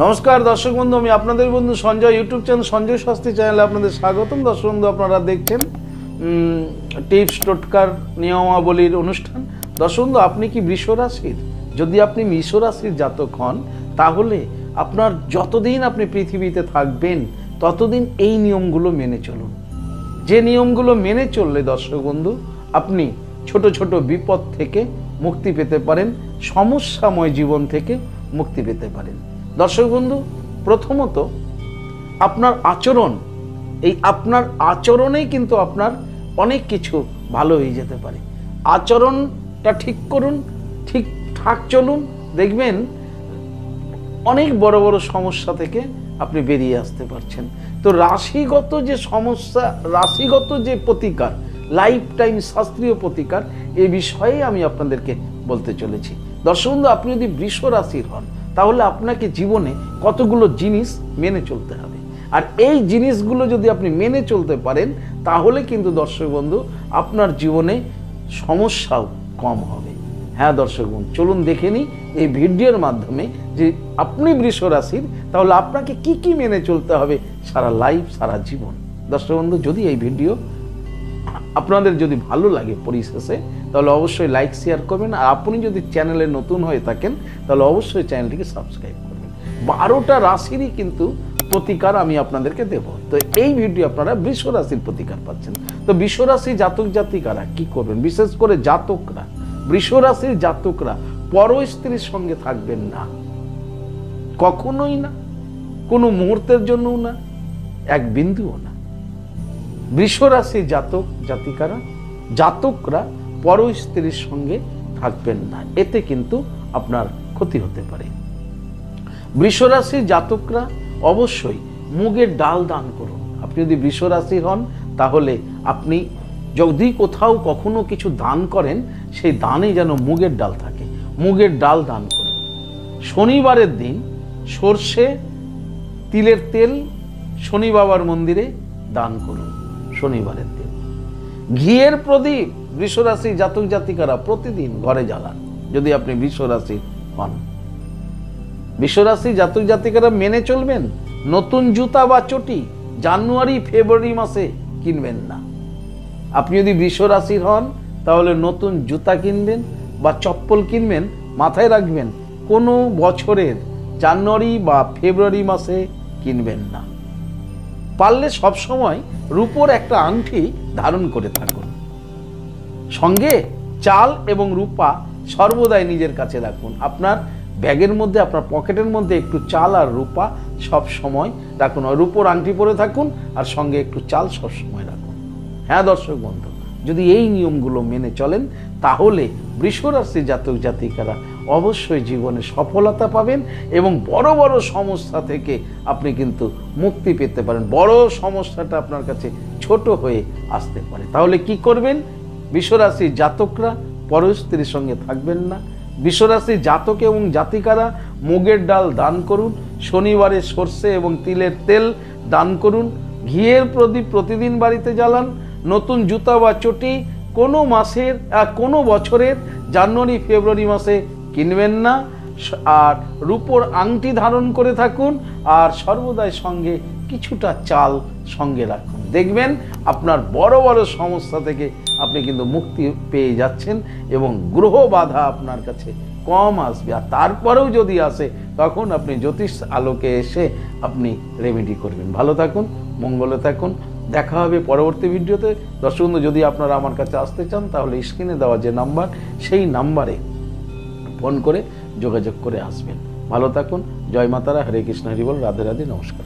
नमस्कार दर्शक बंधु আমি আপনাদের বন্ধু সঞ্জয় ইউটিউব চ্যানেল সঞ্জয় শাস্ত্রী চ্যানেলে আপনাদের স্বাগতম। দর্শক বন্ধু আপনারা দেখছেন টিপস টোটকার নিয়মাবলীর অনুষ্ঠান। দর্শক বন্ধু আপনি কি বৃষ রাশির? যদি আপনি বৃষ রাশির জাতক হন তাহলে আপনার যতদিন আপনি পৃথিবীতে থাকবেন ততদিন এই নিয়মগুলো মেনে চলুন। যে নিয়মগুলো মেনে চললে দর্শক বন্ধু আপনি ছোট ছোট বিপদ থেকে মুক্তি পেতে পারেন, সমস্যাময় জীবন থেকে মুক্তি পেতে পারেন। দর্শক বন্ধু প্রথমত আপনার আচরণ, এই আপনার আচরণেই কিন্তু আপনার অনেক কিছু ভালো হয়ে যেতে পারে। আচরণটা ঠিক করুন, ঠিকঠাক চলুন, দেখবেন অনেক বড় বড় সমস্যা থেকে আপনি বেরিয়ে আসতে পারছেন। তো রাশিগত যে সমস্যা, রাশিগত যে প্রতিকার, লাইফ টাইম শাস্ত্রীয় প্রতিকার, এই বিষয়ে আমি আপনাদেরকে বলতে চলেছি। দর্শক বন্ধু আপনি যদি বৃষ রাশির হন তাহলে আপনাকে জীবনে কতগুলো জিনিস মেনে চলতে হবে, আর এই জিনিসগুলো যদি আপনি মেনে চলতে পারেন তাহলে কিন্তু দর্শক বন্ধু আপনার জীবনে সমস্যাও কম হবে। হ্যাঁ দর্শক বন্ধু চলুন দেখে নিই এই ভিডিওর মাধ্যমে যে আপনি বৃষ রাশির তাহলে আপনাকে কি কি মেনে চলতে হবে সারা লাইফ, সারা জীবন। দর্শক বন্ধু যদি এই ভিডিও আপনাদের যদি ভালো লাগে পরিশেষে তাহলে অবশ্যই লাইক শেয়ার করবেন, আর আপনি যদি চ্যানেলে নতুন হয়ে থাকেন তাহলে অবশ্যই চ্যানেলটিকে সাবস্ক্রাইব করবেন। 12টা রাশিরই কিন্তু প্রতিকার আমি আপনাদেরকে দেব। তো এই ভিডিও আপনারা বৃষ রাশির প্রতিকার পাচ্ছেন। তো বৃষ রাশি জাতক জাতিকারা কি করবেন, বিশেষ করে জাতকরা, বৃষ রাশির জাতকরা পর স্ত্রীর সঙ্গে থাকবেন না, কখনোই না, কোনো মুহূর্তের জন্যও না, এক বিন্দুও না। বৃষ রাশির জাতক জাতিকারা, জাতকরা পর স্ত্রীর সঙ্গে থাকবেন না, এতে কিন্তু আপনার ক্ষতি হতে পারে। বৃষ রাশির জাতকরা অবশ্যই মুগের ডাল দান করুন। আপনি যদি বৃষ রাশির হন তাহলে আপনি যদি কোথাও কখনো কিছু দান করেন সেই দানে যেন মুগের ডাল থাকে, মুগের ডাল দান করুন। শনিবারের দিন সর্ষে তিলের তেল শনি বাবার মন্দিরে দান করুন শনিবারের দিন। ঘিয়ের প্রদীপ বৃষ রাশি জাতক জাতিকারা প্রতিদিন ঘরে জ্বালান যদি আপনি বৃষ রাশি হন। বৃষ রাশি জাতক জাতিকারা মেনে চলবেন নতুন জুতা বা চটি জানুয়ারি ফেব্রুয়ারি মাসে কিনবেন না। আপনি যদি বৃষ রাশির হন তাহলে নতুন জুতা কিনবেন বা চপ্পল কিনবেন, মাথায় রাখবেন কোনো বছরের জানুয়ারি বা ফেব্রুয়ারি মাসে কিনবেন না। পারলে সবসময় রূপোর একটা আংটি ধারণ করে থাকুন। সঙ্গে চাল এবং রূপা সর্বদাই নিজের কাছে রাখুন। আপনার ব্যাগের মধ্যে, আপনার পকেটের মধ্যে একটু চাল আর রূপা সব সময় রাখুন। রূপোর আংটি পরে থাকুন আর সঙ্গে একটু চাল সব সময় রাখুন। হ্যাঁ দর্শক বন্ধু যদি এই নিয়মগুলো মেনে চলেন তাহলে বৃষ রাশির জাতক জাতিকারা অবশ্যই জীবনে সফলতা পাবেন এবং বড় বড় সমস্যা থেকে আপনি কিন্তু মুক্তি পেতে পারেন। বড় সমস্যাটা আপনার কাছে ছোট হয়ে আসতে পারে। তাহলে কি করবেন? বৃষ রাশির জাতকরা পর স্ত্রীর সঙ্গে থাকবেন না। বৃষ রাশির জাতক এবং জাতিকারা মুগের ডাল দান করুন, শনিবারে সর্ষে এবং তিলের তেল দান করুন, ঘিয়ের প্রদীপ প্রতিদিন বাড়িতে জ্বালান, নতুন জুতা বা চটি কোনো মাসের কোনো বছরের জানুয়ারি ফেব্রুয়ারি মাসে কিনবেন না, আর রূপোর আংটি ধারণ করে থাকুন, আর সর্বদাই সঙ্গে কিছুটা চাল সঙ্গে রাখুন। দেখবেন আপনার বড় বড় সমস্যা থেকে আপনি কিন্তু মুক্তি পেয়ে যাচ্ছেন এবং গ্রহ বাধা আপনার কাছে কম আসবে। আর তারপরেও যদি আসে তখন আপনি জ্যোতিষ আলোকে এসে আপনি রেমেডি করবেন। ভালো থাকুন, মঙ্গলে থাকুন, দেখা হবে পরবর্তী ভিডিওতে। দর্শক বন্ধু যদি আপনারা আমার কাছে আসতে চান তাহলে স্ক্রিনে দেওয়া যে নাম্বার সেই নাম্বারে ফোন করে যোগাযোগ করে আসবেন। ভালো থাকুন, জয় মাতারা, হরে কৃষ্ণ, হরি বল, রাধে রাধে, নমস্কার।